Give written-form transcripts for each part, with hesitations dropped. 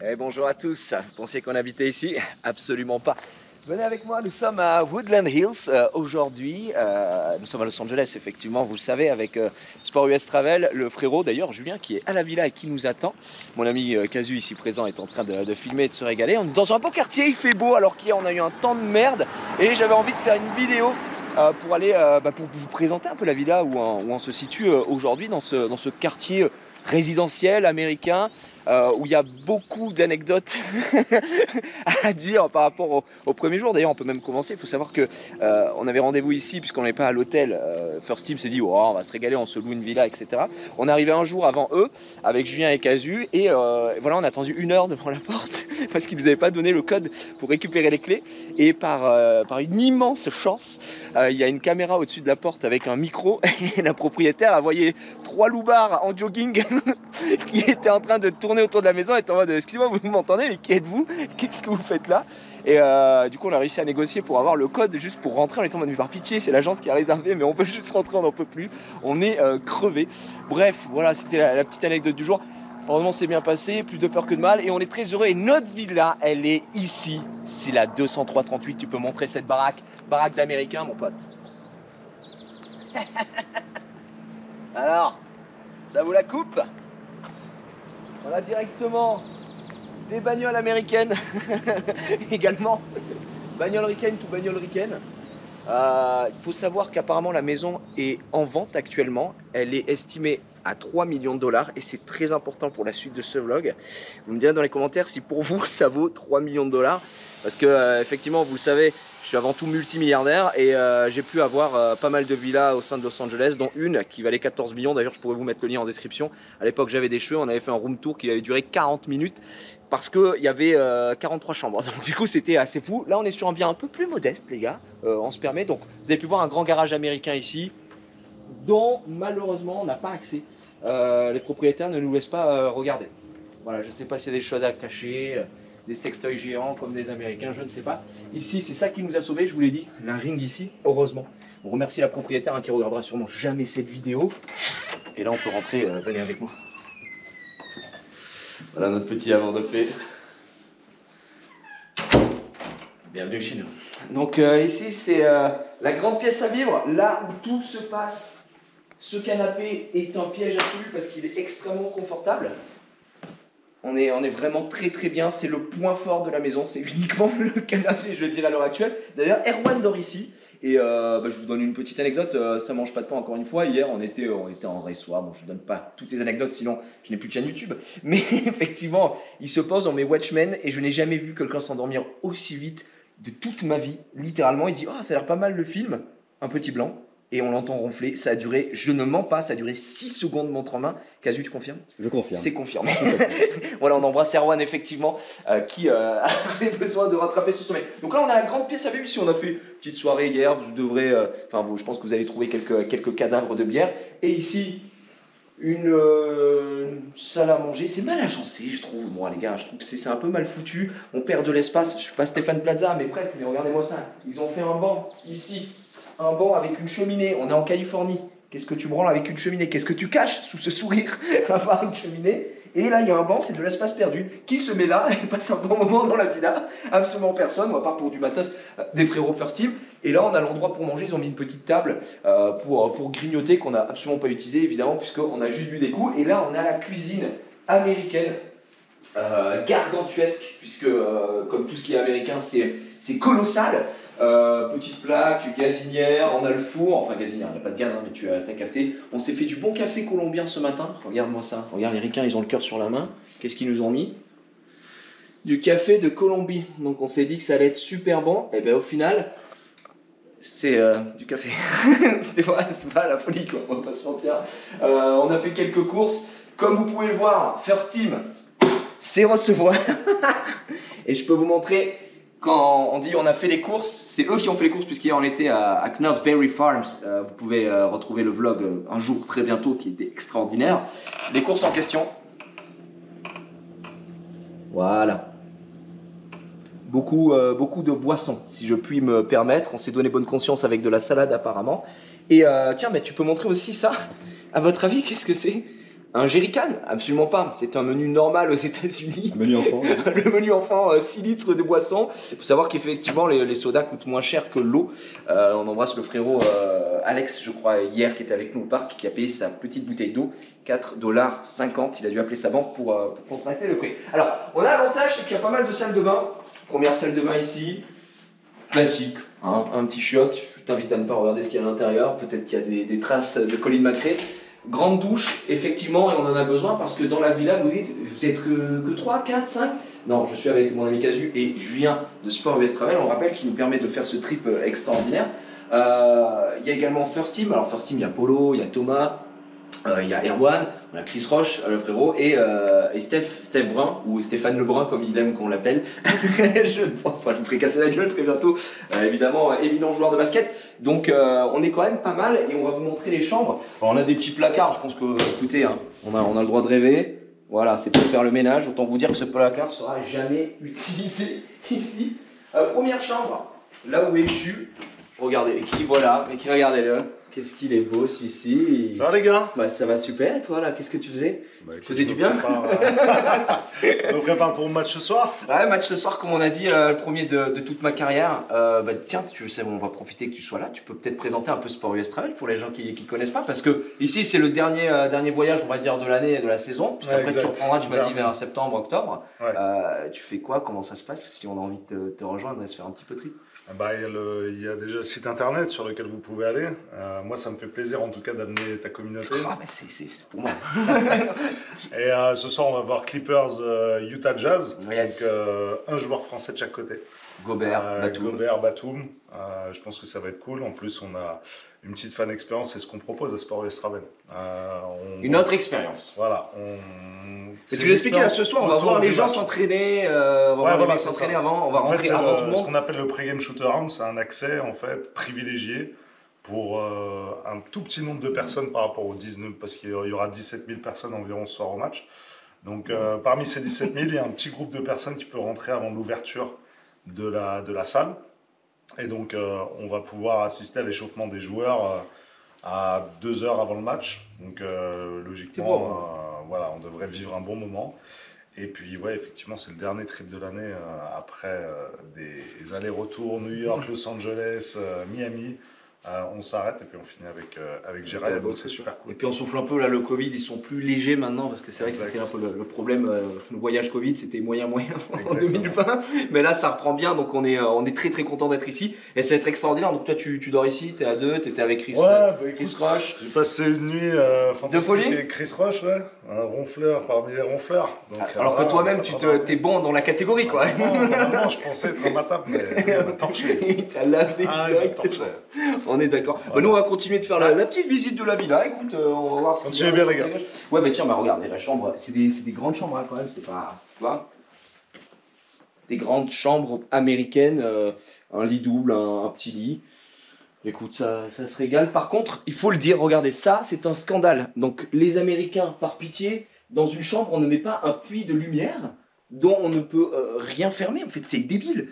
Et bonjour à tous, vous pensiez qu'on habitait ici? Absolument pas. Venez avec moi, nous sommes à Woodland Hills aujourd'hui. Nous sommes à Los Angeles, effectivement, vous le savez, avec Sport US Travel. Le frérot, d'ailleurs, Julien, qui est à la villa et qui nous attend. Mon ami Casu, ici présent, est en train de filmer et de se régaler. On est dans un beau quartier, il fait beau, alors qu'hier, on a eu un temps de merde. Et j'avais envie de faire une vidéo pour aller, pour vous présenter un peu la villa où on se situe aujourd'hui dans ce quartier résidentiel américain. Où il y a beaucoup d'anecdotes à dire par rapport au premier jour. D'ailleurs, on peut même commencer. Il faut savoir que on avait rendez-vous ici puisqu'on n'est pas à l'hôtel. First Team s'est dit oh, on va se régaler, on se loue une villa, etc. On est arrivé un jour avant eux avec Julien et Casu et voilà, on a attendu 1 heure devant la porte parce qu'ils nous avaient pas donné le code pour récupérer les clés. Et par une immense chance, il y a une caméra au-dessus de la porte avec un micro et la propriétaire a voyé 3 loupards en jogging qui étaient en train de tourner autour de la maison et en mode excusez-moi, vous m'entendez, mais qui êtes-vous? Qu'est-ce que vous faites là? Et du coup on a réussi à négocier pour avoir le code juste pour rentrer. En étant en mode mais par pitié, c'est l'agence qui a réservé, mais on peut juste rentrer, on n'en peut plus, on est crevé. Bref, voilà, c'était la petite anecdote du jour. Heureusement c'est bien passé, plus de peur que de mal, et on est très heureux. Et notre villa, elle est ici, c'est la 203-38. Tu peux montrer cette baraque d'américain, mon pote. Alors, ça vaut la coupe? On a directement des bagnoles américaines également. Bagnole ricaine tout bagnole ricaine. Il faut savoir qu'apparemment la maison est en vente actuellement. Elle est estimée à 3 millions de dollars et c'est très important pour la suite de ce vlog. Vous me direz dans les commentaires si pour vous ça vaut 3 millions de dollars. Parce que effectivement, vous le savez, je suis avant tout multimilliardaire et j'ai pu avoir pas mal de villas au sein de Los Angeles, dont une qui valait 14 millions. D'ailleurs, je pourrais vous mettre le lien en description. À l'époque, j'avais des cheveux, on avait fait un room tour qui avait duré 40 minutes parce qu'il y avait 43 chambres. Donc du coup, c'était assez fou. Là, on est sur un bien un peu plus modeste, les gars. On se permet. Donc, vous avez pu voir un grand garage américain ici, dont malheureusement, on n'a pas accès. Les propriétaires ne nous laissent pas regarder. Voilà, je ne sais pas s'il y a des choses à cacher. Des sextoys géants comme des Américains, je ne sais pas. Ici, c'est ça qui nous a sauvés, je vous l'ai dit, la ring ici, heureusement. On remercie la propriétaire hein, qui regardera sûrement jamais cette vidéo. Et là, on peut rentrer, venez avec moi. Voilà notre petit havre de paix. Bienvenue chez nous. Donc ici, c'est la grande pièce à vivre, là où tout se passe. Ce canapé est un piège absolu parce qu'il est extrêmement confortable. On est vraiment très très bien, c'est le point fort de la maison, c'est uniquement le canapé, je dirais à l'heure actuelle. D'ailleurs, Erwan dort ici, et je vous donne une petite anecdote, ça mange pas de pain encore une fois. Hier, on était en résoir, bon je vous donne pas toutes les anecdotes, sinon je n'ai plus de chaîne YouTube. Mais effectivement, il se pose, on met Watchmen, et je n'ai jamais vu quelqu'un s'endormir aussi vite de toute ma vie, littéralement. Il dit, oh ça a l'air pas mal le film, un petit blanc. Et on l'entend ronfler, ça a duré, je ne mens pas, ça a duré 6 secondes montre en main. Casu, tu confirmes? Je confirme. C'est confirmé. Voilà, on embrasse Erwan effectivement, qui avait besoin de rattraper ce sommeil. Donc là, on a la grande pièce à vivre ici. On a fait une petite soirée hier, vous devrez, je pense que vous allez trouver quelques cadavres de bière. Et ici, une salle à manger. C'est mal agencé, je trouve. Moi, les gars, je trouve que c'est un peu mal foutu. On perd de l'espace. Je suis pas Stéphane Plaza, mais presque. Mais regardez-moi ça. Ils ont fait un banc ici. Un banc avec une cheminée, on est en Californie. Qu'est-ce que tu branles avec une cheminée? Qu'est-ce que tu caches sous ce sourire à part une cheminée? Et là, il y a un banc, c'est de l'espace perdu. Qui se met là et passe un bon moment dans la villa? Absolument personne, à part pour du matos des frérots First Team. Et là, on a l'endroit pour manger. Ils ont mis une petite table pour grignoter qu'on n'a absolument pas utilisé, évidemment, puisqu'on a juste bu des coups. Et là, on a la cuisine américaine. Gargantuesque, puisque comme tout ce qui est américain, c'est colossal. Petite plaque, gazinière, on a le four, enfin gazinière, il n'y a pas de gaz, hein, mais tu as capté. On s'est fait du bon café colombien ce matin, regarde-moi ça, regarde les ricains, ils ont le cœur sur la main. Qu'est-ce qu'ils nous ont mis? Du café de Colombie, donc on s'est dit que ça allait être super bon, et bien au final, c'est du café. C'est pas la folie quoi, on va pas se mentir. On a fait quelques courses, comme vous pouvez le voir, First Team, c'est recevoir. Et je peux vous montrer, quand on dit on a fait les courses, c'est eux qui ont fait les courses puisqu'hier on était à Knott's Berry Farms. Vous pouvez retrouver le vlog un jour très bientôt qui était extraordinaire. Les courses en question. Voilà. Beaucoup de boissons, si je puis me permettre. On s'est donné bonne conscience avec de la salade apparemment. Et tiens, mais tu peux montrer aussi ça. À votre avis, qu'est-ce que c'est? Un jerrycan? Absolument pas. C'est un menu normal aux États-Unis. Un menu enfant. Le menu enfant, 6 litres de boisson. Il faut savoir qu'effectivement, les sodas coûtent moins cher que l'eau. On embrasse le frérot Alex, je crois, hier, qui était avec nous au parc, qui a payé sa petite bouteille d'eau, 4,50 $. Il a dû appeler sa banque pour contracter le prix. Alors, on a l'avantage, c'est qu'il y a pas mal de salles de bain. Première salle de bain ici, classique, hein, un petit chiotte. Je t'invite à ne pas regarder ce qu'il y a à l'intérieur. Peut-être qu'il y a des traces de Colin McRae. Grande douche, effectivement, et on en a besoin parce que dans la villa, vous dites, vous êtes que 3, 4, 5? Non, je suis avec mon ami Casu et Julien de Sport US Travel. On rappelle qu'il nous permet de faire ce trip extraordinaire. Il y a également First Team. Alors, First Team, il y a Polo, il y a Thomas, il y a Erwan, on a Chris Roche, le frérot, et Steph Brun, ou Stéphane Lebrun, comme il aime qu'on l'appelle. Je ne pense pas, je me ferai casser la gueule très bientôt. Évidemment, éminent joueur de basket. Donc, on est quand même pas mal et on va vous montrer les chambres. Alors, on a des petits placards, je pense que, écoutez, hein, on a le droit de rêver. Voilà, c'est pour faire le ménage. Autant vous dire que ce placard sera jamais utilisé ici. Première chambre, là où est Jus. Regardez, qui voilà, mais qui regardez-le. Qu'est-ce qu'il est beau celui-ci. Ça va les gars? Bah ça va super, et toi là, qu'est-ce que tu faisais? Tu faisais du bien? Je me prépare pour le match ce soir. Ouais, match ce soir, comme on a dit, le premier de toute ma carrière. Bah tiens, tu sais, on va profiter que tu sois là. Tu peux peut-être présenter un peu Sport US Travel pour les gens qui ne connaissent pas, parce que ici c'est le dernier voyage, on va dire, de l'année et de la saison. Puis après tu reprendras, tu m'as dit vers septembre, octobre. Ouais. Tu fais quoi? Comment ça se passe si on a envie de te rejoindre et se faire un petit peu trip? Bah, il y a déjà le site internet sur lequel vous pouvez aller. Moi, ça me fait plaisir en tout cas d'amener ta communauté. Ah, mais c'est pour moi. Et ce soir, on va voir Clippers Utah Jazz. Yes. Donc, un joueur français de chaque côté. Gobert, Batum. Je pense que ça va être cool. En plus, on a une petite fan expérience. C'est ce qu'on propose à Sport US Travel. Une autre expérience. Voilà. C'est ce que j'expliquais là ce soir. On va voir les gens s'entraîner. On va voir les mecs s'entraîner avant. On va rentrer avant tout le monde. Ce qu'on appelle le pre-game shoot-around, c'est un accès en fait privilégié pour un tout petit nombre de personnes par rapport aux 19, parce qu'il y aura 17 000 personnes environ ce soir au match. Donc parmi ces 17 000, il y a un petit groupe de personnes qui peut rentrer avant l'ouverture de la salle. Et donc on va pouvoir assister à l'échauffement des joueurs à 2 heures avant le match. Donc logiquement, voilà, on devrait vivre un bon moment. Et puis, ouais, effectivement, c'est le dernier trip de l'année après des allers-retours New York, Los Angeles, Miami. On s'arrête et puis on finit avec Gérald, donc c'est super cool. Et puis on souffle un peu, là, le Covid, ils sont plus légers maintenant, parce que c'est vrai que c'était un peu le problème, le voyage Covid, c'était moyen en 2020, mais là ça reprend bien, donc on est très très content d'être ici, et ça va être extraordinaire. Donc toi tu dors ici, t'es à deux, t'étais avec Chris, Chris Roche. J'ai passé une nuit fantastique avec Chris Roche, ouais, un ronfleur parmi les ronfleurs. Donc, alors que toi-même t'es bon dans la catégorie, quoi. Non, je pensais être imbattable, mais il m'a torché. Il t'a lavé direct. On est d'accord. Voilà. Bah, nous on va continuer de faire la petite visite de la villa. Écoute, on va voir. Continuez bien les gars. Ouais, mais tiens, bah regardez la chambre. C'est des grandes chambres hein, quand même. C'est pas, tu vois, des grandes chambres américaines, un lit double, un petit lit. Écoute, ça se régale. Par contre, il faut le dire. Regardez, ça, c'est un scandale. Donc les Américains, par pitié, dans une chambre, on ne met pas un puits de lumière dont on ne peut rien fermer. En fait, c'est débile.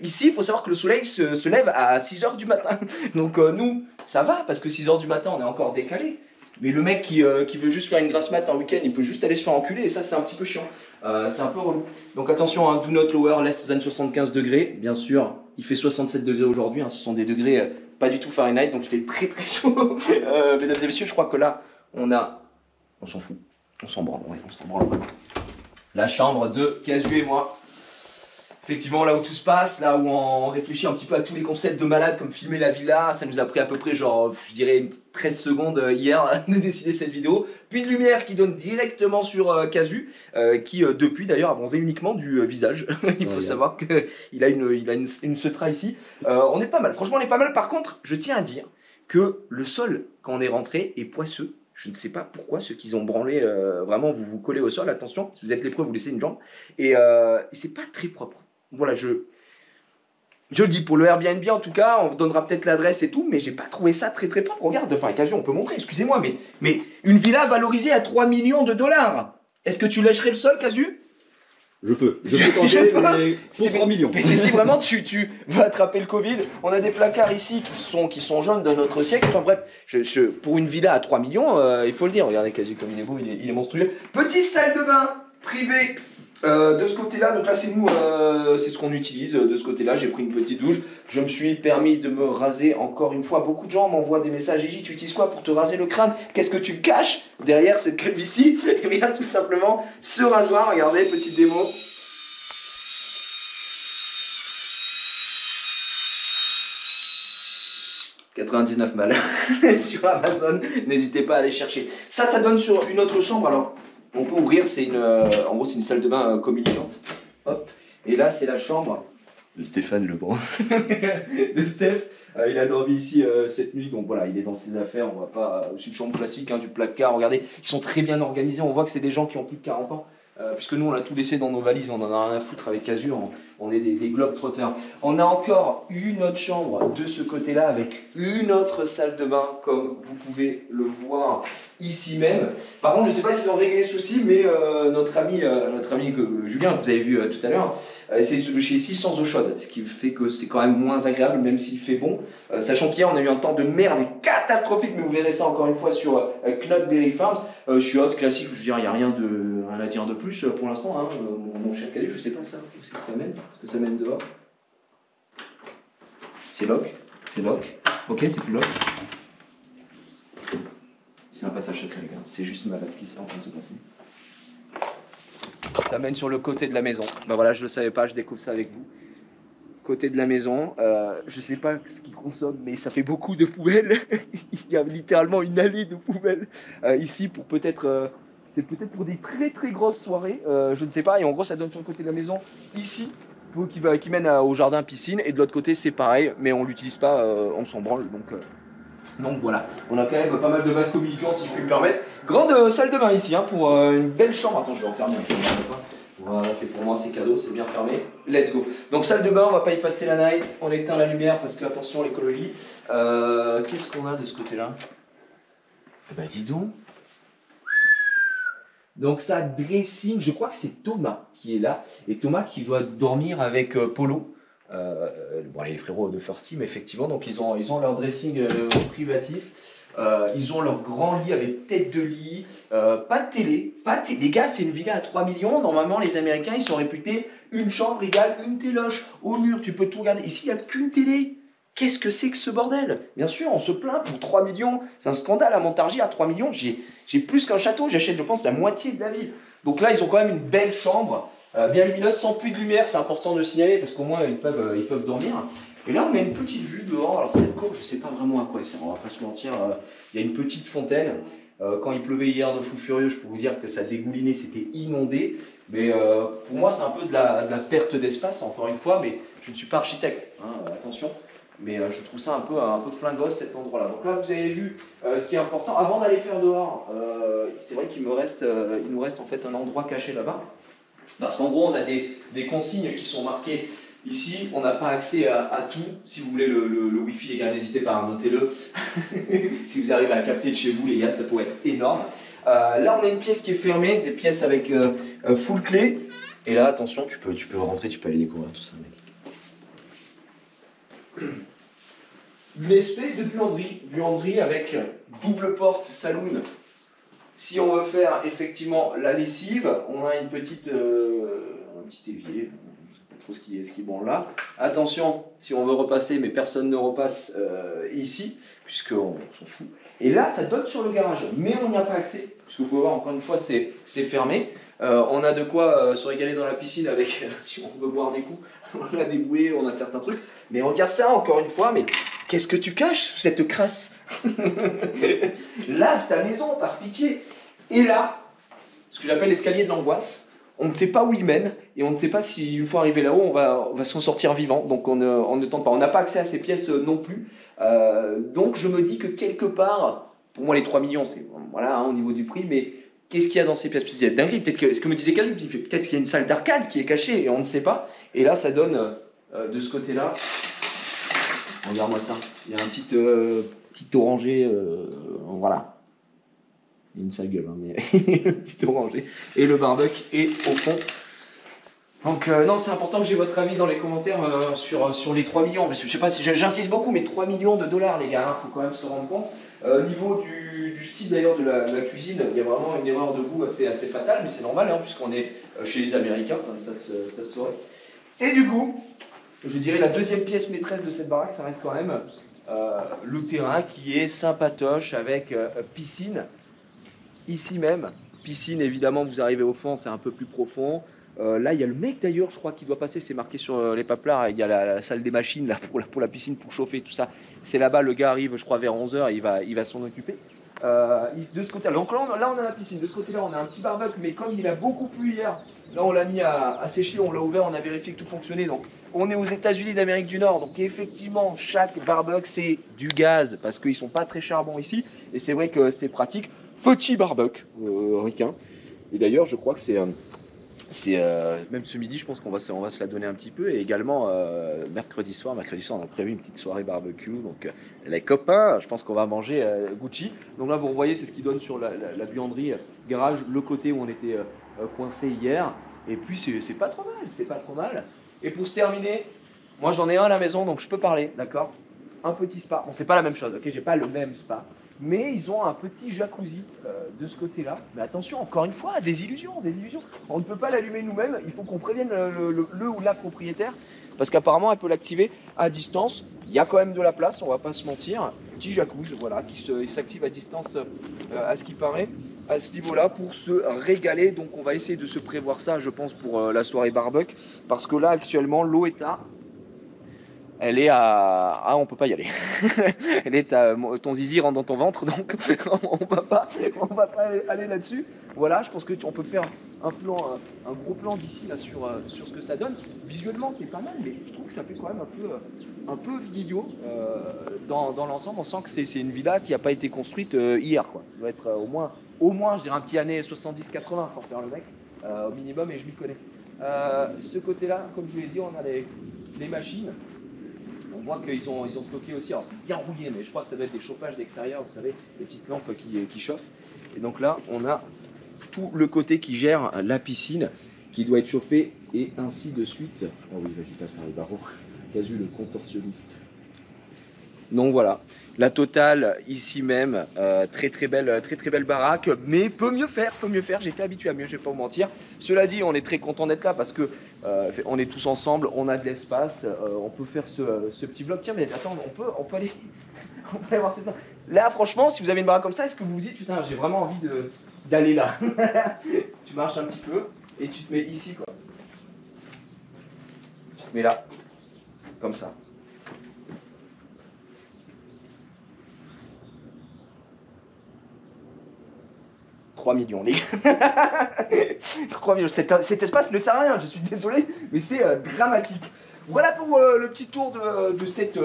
Ici, il faut savoir que le soleil se lève à 6h du matin. Donc nous, ça va, parce que 6h du matin, on est encore décalé. Mais le mec qui veut juste faire une grasse mat un week-end, il peut juste aller se faire enculer, et ça, c'est un petit peu chiant. C'est un peu relou. Donc attention, hein, do not lower less than 75 degrés. Bien sûr, il fait 67 degrés aujourd'hui. Hein, ce sont des degrés pas du tout Fahrenheit, donc il fait très très chaud. Mesdames et messieurs, je crois que là, on s'en fout. On s'en branle, ouais, on s'en branle. La chambre de Casu et moi. Effectivement, là où tout se passe, là où on réfléchit un petit peu à tous les concepts de malade comme filmer la villa, ça nous a pris à peu près genre, je dirais 13 secondes hier de décider cette vidéo. Puis de lumière qui donne directement sur Casu, qui depuis d'ailleurs a bronzé uniquement du visage. Il faut savoir qu'il a une Cetra ici. On est pas mal, franchement on est pas mal. Par contre, je tiens à dire que le sol, quand on est rentré, est poisseux. Je ne sais pas pourquoi ceux qui ont branlé, vraiment vous vous collez au sol, attention, si vous êtes lépreux vous laissez une jambe. Et c'est pas très propre. Voilà, je le dis pour le Airbnb en tout cas, on vous donnera peut-être l'adresse et tout, mais j'ai pas trouvé ça très très propre. Regarde, enfin, Casu, on peut montrer, excusez-moi, mais une villa valorisée à 3 millions de dollars. Est-ce que tu lâcherais le sol, Casu? Je peux tenter, mais pour 3 millions. Mais si vraiment tu veux attraper le Covid, on a des placards ici qui sont jaunes de notre siècle. Enfin bref, pour une villa à 3 millions, il faut le dire. Regardez quasi comme il est beau, il est monstrueux. Petite salle de bain privée de ce côté-là. Donc là, c'est nous, c'est ce qu'on utilise de ce côté-là. J'ai pris une petite douche. Je me suis permis de me raser encore une fois. Beaucoup de gens m'envoient des messages. Gigi, tu utilises quoi pour te raser le crâne? Qu'est-ce que tu caches derrière cette calvitie? Eh bien, tout simplement, ce rasoir. Regardez, petite démo. « 99 balles sur Amazon, n'hésitez pas à aller chercher. Ça donne sur une autre chambre. Alors, on peut ouvrir, c'est en gros, c'est une salle de bain communicante. Hop. Et là, c'est la chambre de Stéphane Lebrun. De Steph. Il a dormi ici cette nuit, donc voilà, il est dans ses affaires. On va pas. C'est une chambre classique, hein, du placard. Regardez, ils sont très bien organisés. On voit que c'est des gens qui ont plus de 40 ans. Puisque nous on a tout laissé dans nos valises, on en a rien à foutre avec Azure, on est des globetrotters. On a encore une autre chambre de ce côté-là avec une autre salle de bain, comme vous pouvez le voir ici même. Par contre, je ne sais pas s'ils ont réglé le souci, mais notre ami Julien, que vous avez vu tout à l'heure, essaie de se doucher ici sans eau chaude, ce qui fait que c'est quand même moins agréable, même s'il fait bon. Sachant qu'hier, on a eu un temps de merde catastrophique, mais vous verrez ça encore une fois sur Cloudberry Farms. Je suis hot, classique, je veux dire, il n'y a rien à dire de plus pour l'instant. Hein. Mon cher cadet, je ne sais pas ça, où c'est que ça mène. Est-ce que ça mène dehors? C'est lock, ok, c'est plus lock. C'est un passage secret, les gars, c'est juste malade ce qui est en train de se passer. Ça mène sur le côté de la maison. Ben voilà, je ne le savais pas, je découvre ça avec vous. Côté de la maison, je sais pas ce qu'ils consomment, mais ça fait beaucoup de poubelles. Il y a littéralement une allée de poubelles ici pour peut-être, c'est peut-être pour des très très grosses soirées, je ne sais pas. Et en gros, ça donne sur le côté de la maison ici, qui mène au jardin piscine. Et de l'autre côté, c'est pareil, mais on l'utilise pas, on s'en branle. Donc voilà, on a quand même pas mal de vases communicants si je puis me permettre. Grande salle de bain ici hein, pour une belle chambre. Attends, je vais enfermer un peu. Voilà, c'est pour moi, c'est cadeau, c'est bien fermé. Let's go. Donc salle de bain, on va pas y passer la night. On éteint la lumière parce que attention l'écologie. Qu'est-ce qu'on a de ce côté-là? Bah dis donc. Donc ça, dressing, je crois que c'est Thomas qui est là. Et Thomas qui doit dormir avec Polo. Bon, les frérots de First Team, effectivement. Donc ils ont leur dressing privatif. Ils ont leur grand lit avec tête de lit, pas de télé, les gars, c'est une villa à 3 millions. Normalement, les Américains, ils sont réputés une chambre égale une téloche. Au mur, tu peux tout regarder. Ici, il n'y a qu'une télé. Qu'est-ce que c'est que ce bordel? Bien sûr, on se plaint pour 3 millions. C'est un scandale à Montargis, à 3 millions. J'ai plus qu'un château. J'achète, je pense, la moitié de la ville. Donc là, ils ont quand même une belle chambre, bien lumineuse, sans puits de lumière. C'est important de le signaler parce qu'au moins, ils peuvent dormir. Et là, on a une petite vue dehors. Alors, cette cour, je ne sais pas vraiment à quoi elle sert, on va pas se mentir. Il y a une petite fontaine. Quand il pleuvait hier de fou furieux, je peux vous dire que ça dégoulinait, c'était inondé. Mais pour moi, c'est un peu de la perte d'espace, encore une fois. Mais je ne suis pas architecte, hein, attention. Mais je trouve ça un peu flingos cet endroit-là. Donc là, vous avez vu ce qui est important. Avant d'aller faire dehors, c'est vrai qu'il nous reste en fait un endroit caché là-bas. Parce qu'en gros, on a des consignes qui sont marquées. Ici, on n'a pas accès à tout. Si vous voulez le Wi-Fi, les gars, n'hésitez pas à noter-le. Si vous arrivez à capter de chez vous, les gars, ça pourrait être énorme. Là, on a une pièce qui est fermée, des pièces avec full clé. Et là, attention, tu peux rentrer, tu peux aller découvrir tout ça, mec. Une espèce de buanderie avec double porte saloon. Si on veut faire effectivement la lessive, on a un petit évier. Ce qui est bon là. Attention, si on veut repasser, mais personne ne repasse ici, puisqu'on s'en fout. Et là, ça donne sur le garage, mais on n'y a pas accès, puisque vous pouvez voir, encore une fois, c'est fermé. On a de quoi se régaler dans la piscine avec, si on veut boire des coups, on a des bouées, on a certains trucs. Mais regarde ça, encore une fois, mais qu'est-ce que tu caches sous cette crasse? Lave ta maison, par pitié. Et là, ce que j'appelle l'escalier de l'angoisse. On ne sait pas où il mène et on ne sait pas si une fois arrivé là-haut, on va s'en sortir vivant. Donc on ne tente pas. On n'a pas accès à ces pièces non plus. Donc je me dis que quelque part, pour moi les 3 millions, c'est voilà hein, au niveau du prix, mais qu'est-ce qu'il y a dans ces pièces? Peut-être qu'il y a dinguerie. Peut-être que ce que me disait Calvin, peut-être qu'il y a une salle d'arcade qui est cachée et on ne sait pas. Et là, ça donne de ce côté-là. Regarde-moi ça. Il y a un petit orangé, voilà. Il y a une sale gueule, hein, mais petit orangé. Et le barbecue est au fond Donc non, c'est important que j'ai votre avis dans les commentaires sur les 3 millions. Parce que je sais pas si j'insiste beaucoup, mais 3 millions de dollars, les gars, faut quand même se rendre compte. Niveau du style d'ailleurs de la cuisine, il y a vraiment une erreur de goût assez fatale, mais c'est normal, hein, puisqu'on est chez les Américains, ça se saurait. Et du coup, je dirais la deuxième pièce maîtresse de cette baraque, ça reste quand même le terrain qui est sympatoche avec piscine, ici même. Piscine, évidemment, vous arrivez au fond, c'est un peu plus profond. Là, il y a le mec d'ailleurs, je crois, qui doit passer, c'est marqué sur les paplards. Il y a la salle des machines là, pour la piscine, pour chauffer, tout ça. C'est là-bas, le gars arrive, je crois, vers 11h, il va s'en occuper. De ce côté-là, donc là, on a la piscine. De ce côté-là, on a un petit barbecue, mais comme il a beaucoup plu hier, là, on l'a mis à sécher, on l'a ouvert, on a vérifié que tout fonctionnait. Donc, on est aux États-Unis d'Amérique du Nord. Donc, effectivement, chaque barbecue, c'est du gaz, parce qu'ils ne sont pas très charbon ici. Et c'est vrai que c'est pratique. Petit barbecue, ricain. Et d'ailleurs, je crois que c'est même ce midi, je pense qu'on va se la donner un petit peu. Et également, mercredi soir, on a prévu une petite soirée barbecue. Donc, les copains, je pense qu'on va manger Gucci. Donc là, vous voyez, c'est ce qui donne sur la buanderie garage, le côté où on était coincé hier. Et puis, c'est pas trop mal, c'est pas trop mal. Et pour se terminer, moi j'en ai un à la maison, donc je peux parler, d'accord? Un petit spa. Bon, c'est pas la même chose, ok? J'ai pas le même spa. Mais ils ont un petit jacuzzi de ce côté-là. Mais attention, encore une fois, des illusions, des illusions. On ne peut pas l'allumer nous-mêmes, il faut qu'on prévienne le ou la propriétaire, parce qu'apparemment, elle peut l'activer à distance. Il y a quand même de la place, on va pas se mentir. Petit jacuzzi, voilà, il s'active à distance à ce qui paraît, à ce niveau-là, pour se régaler. Donc on va essayer de se prévoir ça, je pense, pour la soirée barbecue, parce que là, actuellement, l'eau est à... Elle est à... Ah, on peut pas y aller. Elle est à... Ton zizi rentre dans ton ventre, donc on va pas aller là-dessus. Voilà, je pense qu'on peut faire un plan, un gros plan d'ici là sur ce que ça donne. Visuellement, c'est pas mal, mais je trouve que ça fait quand même un peu vieillot dans l'ensemble. On sent que c'est une villa qui n'a pas été construite hier, quoi. Ça doit être au moins, je dirais un petit année 70-80 sans faire le mec, au minimum, et je m'y connais. Ce côté-là, comme je vous l'ai dit, on a les machines. On voit qu'ils ont stocké aussi, alors c'est bien rouillé, mais je crois que ça doit être des chauffages d'extérieur, vous savez, des petites lampes qui chauffent. Et donc là, on a tout le côté qui gère la piscine, qui doit être chauffée, et ainsi de suite. Oh oui, vas-y, passe par les barreaux. Casu, le contorsionniste. Donc voilà, la totale ici même, très très belle baraque, mais peut mieux faire, j'étais habitué à mieux, je vais pas vous mentir. Cela dit, on est très content d'être là parce que on est tous ensemble, on a de l'espace, on peut faire ce petit vlog. Tiens, mais attends, on peut aller, on peut aller voir cette... Là, franchement, si vous avez une baraque comme ça, est-ce que vous vous dites, putain, j'ai vraiment envie d'aller là? Tu marches un petit peu et tu te mets ici, quoi. Tu te mets là, comme ça. 3 millions, les gars. 3 millions. Cet espace ne sert à rien, je suis désolé, mais c'est dramatique. Voilà pour le petit tour de cette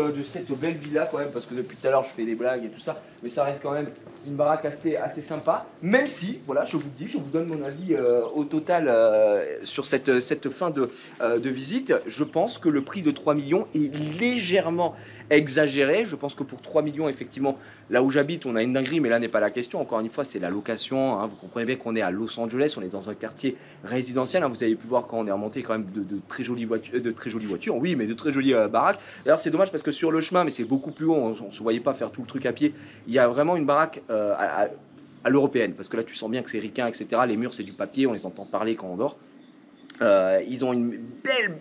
belle villa quand même, parce que depuis tout à l'heure je fais des blagues et tout ça, mais ça reste quand même une baraque assez sympa, même si, voilà, je vous le dis, je vous donne mon avis au total sur cette fin de visite. Je pense que le prix de 3 millions est légèrement exagéré. Je pense que pour 3 millions, effectivement, là où j'habite, on a une dinguerie, mais là n'est pas la question. Encore une fois, c'est la location, hein. Vous comprenez bien qu'on est à Los Angeles, on est dans un quartier résidentiel, hein. Vous avez pu voir quand on est remonté quand même de très jolies voitures, oui, mais de très jolies baraques. D'ailleurs, c'est dommage parce que sur le chemin, mais c'est beaucoup plus haut, on ne se voyait pas faire tout le truc à pied. Il y a vraiment une baraque à l'européenne, parce que là, tu sens bien que c'est ricain, etc. Les murs, c'est du papier, on les entend parler quand on dort. Ils ont une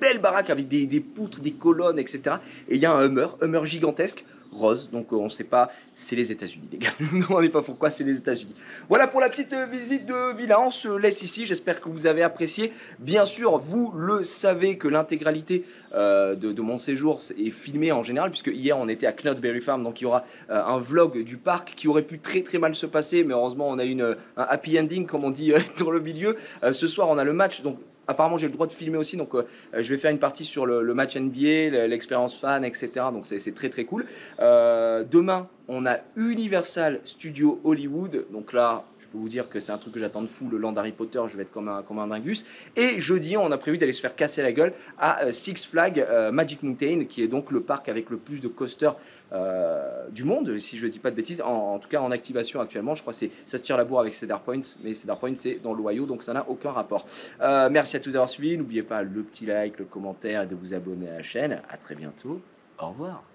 belle baraque avec des poutres, des colonnes, etc. Et il y a un Hummer gigantesque, rose. Donc on ne sait pas, c'est les États-Unis, les gars. Ne demandez pas pourquoi, c'est les États-Unis. Voilà pour la petite visite de villa. On se laisse ici. J'espère que vous avez apprécié. Bien sûr, vous le savez que l'intégralité de mon séjour est filmée en général, puisque hier on était à Knottberry Farm. Donc il y aura un vlog du parc qui aurait pu très mal se passer, mais heureusement on a eu un happy ending, comme on dit dans le milieu. Ce soir on a le match, donc apparemment j'ai le droit de filmer aussi, donc je vais faire une partie sur le match NBA, l'expérience fan, etc. Donc c'est très cool. Demain on a Universal Studios Hollywood, donc là je peux vous dire que c'est un truc que j'attends de fou, le land Harry Potter, je vais être comme un dingus. Et jeudi on a prévu d'aller se faire casser la gueule à Six Flags Magic Mountain, qui est donc le parc avec le plus de coasters du monde, si je ne dis pas de bêtises, en tout cas en activation actuellement. Je crois que ça se tire la bourre avec Cedar Point, mais Cedar Point c'est dans l'Ohio, donc ça n'a aucun rapport. Merci à tous d'avoir suivi. N'oubliez pas le petit like, le commentaire et de vous abonner à la chaîne. À très bientôt. Au revoir.